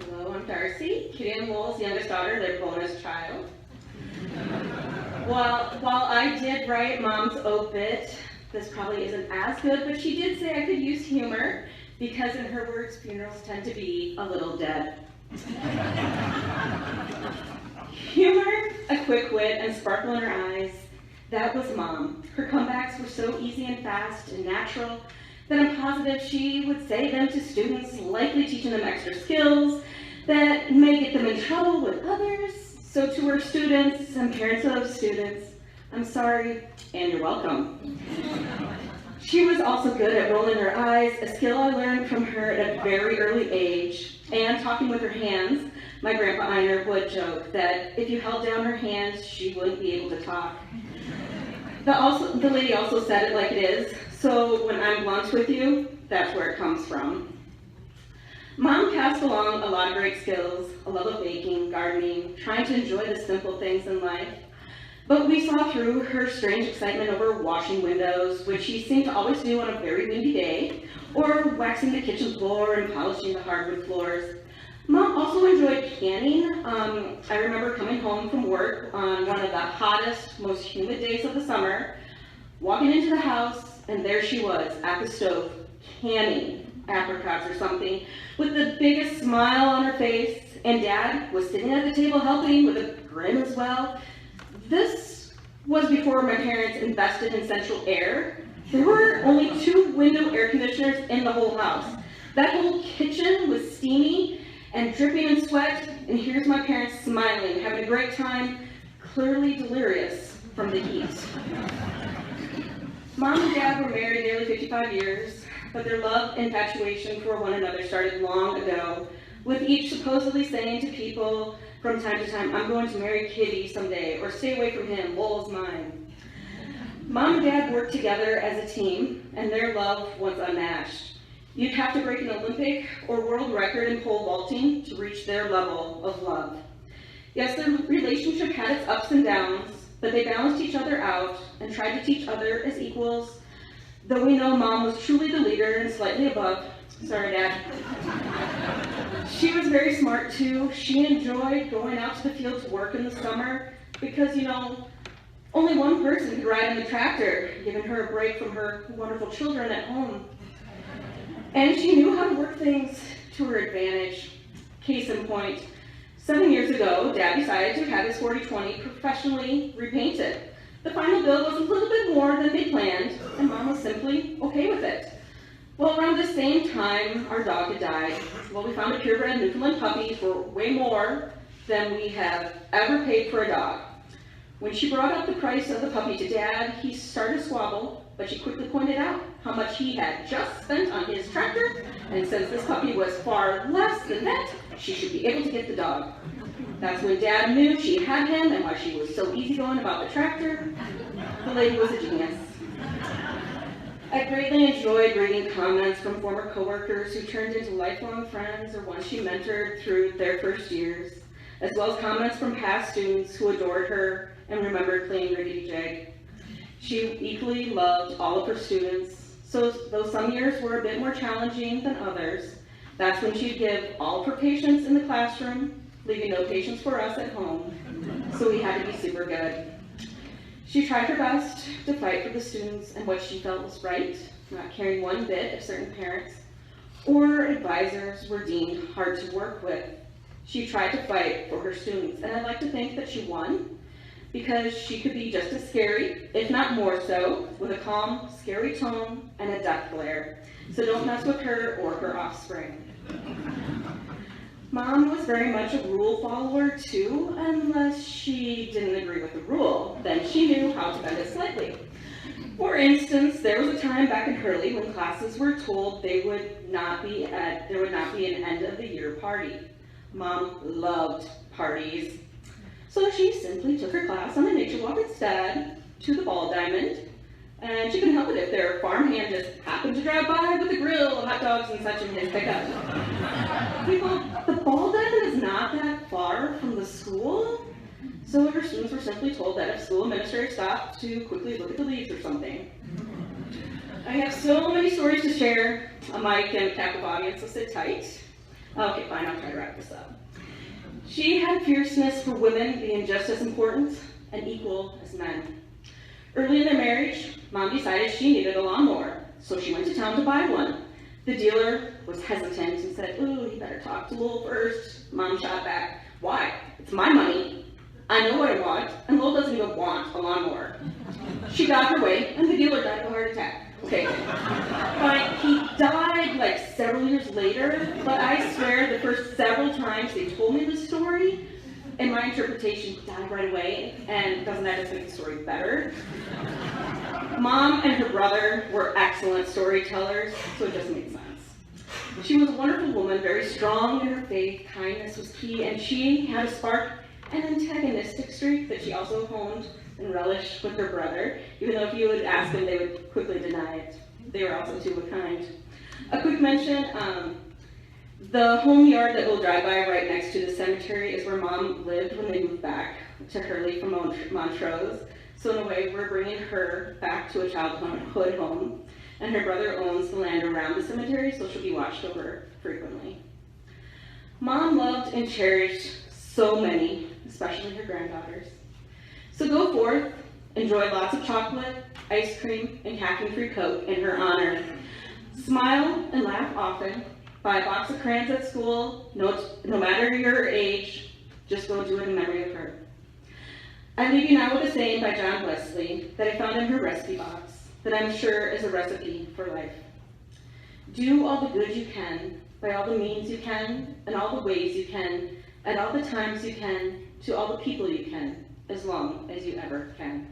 Hello, I'm Darcy, Kitty and Lowell's youngest daughter, their bonus child. While I did write Mom's obit, this probably isn't as good, but she did say I could use humor because in her words, funerals tend to be a little dead. Humor, a quick wit, and sparkle in her eyes, that was Mom. Her comebacks were so easy and fast and natural that I'm positive she would say them to students, likely teaching them extra skills that may get them in trouble with others. So to her students and parents of students, I'm sorry and you're welcome. She was also good at rolling her eyes, a skill I learned from her at a very early age, and talking with her hands. My grandpa Einer would joke that if you held down her hands, she wouldn't be able to talk. The lady also said it like it is, so when I'm blunt with you, that's where it comes from. Mom passed along a lot of great skills, a love of baking, gardening, trying to enjoy the simple things in life. But we saw through her strange excitement over washing windows, which she seemed to always do on a very windy day, or waxing the kitchen floor and polishing the hardwood floors. Mom also enjoyed canning. I remember coming home from work on one of the hottest, most humid days of the summer, walking into the house, and there she was at the stove, canning apricots or something, with the biggest smile on her face, and Dad was sitting at the table helping with a grin as well. This was before my parents invested in central air. There were only 2 window air conditioners in the whole house. That whole kitchen was steamy and dripping in sweat, and here's my parents smiling, having a great time, clearly delirious from the heat. Mom and Dad were married nearly 55 years, but their love and infatuation for one another started long ago, with each supposedly saying to people from time to time, I'm going to marry Kitty someday, or stay away from him, Lowell's mine. Mom and Dad worked together as a team, and their love was unmatched. You'd have to break an Olympic or world record in pole vaulting to reach their level of love. Yes, their relationship had its ups and downs, but they balanced each other out and tried to teach others as equals, though we know Mom was truly the leader and slightly above. Sorry, Dad. She was very smart too. She enjoyed going out to the field to work in the summer because, only one person could ride in the tractor, giving her a break from her wonderful children at home. And she knew how to work things to her advantage. Case in point, 7 years ago, Dad decided to have his 4020 professionally repainted. The final bill was a little bit more than they planned, and Mom was simply okay with it. Well, around the same time, our dog had died. Well, we found a purebred Newfoundland puppy for way more than we have ever paid for a dog. When she brought up the price of the puppy to Dad, he started to squabble, but she quickly pointed out how much he had just spent on his tractor, and since this puppy was far less than that, she should be able to get the dog. That's when Dad knew she had him and why she was so easygoing about the tractor. The lady was a genius. I greatly enjoyed reading comments from former coworkers who turned into lifelong friends or ones she mentored through their first years, as well as comments from past students who adored her and remembered playing Rickety Jig. She equally loved all of her students, so though some years were a bit more challenging than others, that's when she'd give all of her patience in the classroom, leaving no patience for us at home, so we had to be super good. She tried her best to fight for the students and what she felt was right, not caring one bit if certain parents or advisors were deemed hard to work with. She tried to fight for her students, and I'd like to think that she won, because she could be just as scary, if not more so, with a calm, scary tone and a death glare. So don't mess with her or her offspring. Mom was very much a rule follower too, unless she didn't agree with the rule. Then she knew how to bend it slightly. For instance, there was a time back in Hurley when classes were told there would not be an end of the year party. Mom loved parties. So she simply took her class on a nature walk instead to the Ball Diamond, and she couldn't help it if their farmhand just happened to drive by with a grill of hot dogs and such in his pickup. People, the Ball Diamond is not that far from the school, so her students were simply told that if school administrators stopped to quickly look at the leaves or something. I have so many stories to share, a mic and a captive audience, so sit tight. Okay, fine, I'll try to wrap this up. She had fierceness for women being just as important and equal as men. Early in their marriage, Mom decided she needed a lawnmower, so she went to town to buy one. The dealer was hesitant and said, "Ooh, you better talk to Lowell first." Mom shot back, "Why? It's my money. I know what I want, and Lowell doesn't even want a lawnmower." She got her way, and the dealer died of a heart attack. Okay, but he died like several years later, but I swear the first several times they told me the story, and my interpretation died right away, and doesn't that just make the story better? Mom and her brother were excellent storytellers, so it just made sense. She was a wonderful woman, very strong in her faith, kindness was key, and she had a spark, an antagonistic streak that she also honed and relished with her brother, even though if you would ask them, they would quickly deny it. They were also two of a kind. A quick mention, the home yard that we'll drive by right next to the cemetery is where Mom lived when they moved back to Hurley from Montrose. So in a way, we're bringing her back to a childhood home, and her brother owns the land around the cemetery, so she'll be watched over frequently. Mom loved and cherished so many, especially her granddaughters. So go forth, enjoy lots of chocolate, ice cream, and caffeine-free Coke in her honor. Smile and laugh often. Buy a box of crayons at school, no matter your age, just go do it in memory of her. I leave you now with a saying by John Wesley that I found in her recipe box that I'm sure is a recipe for life. Do all the good you can, by all the means you can, and all the ways you can, at all the times you can, to all the people you can, as long as you ever can.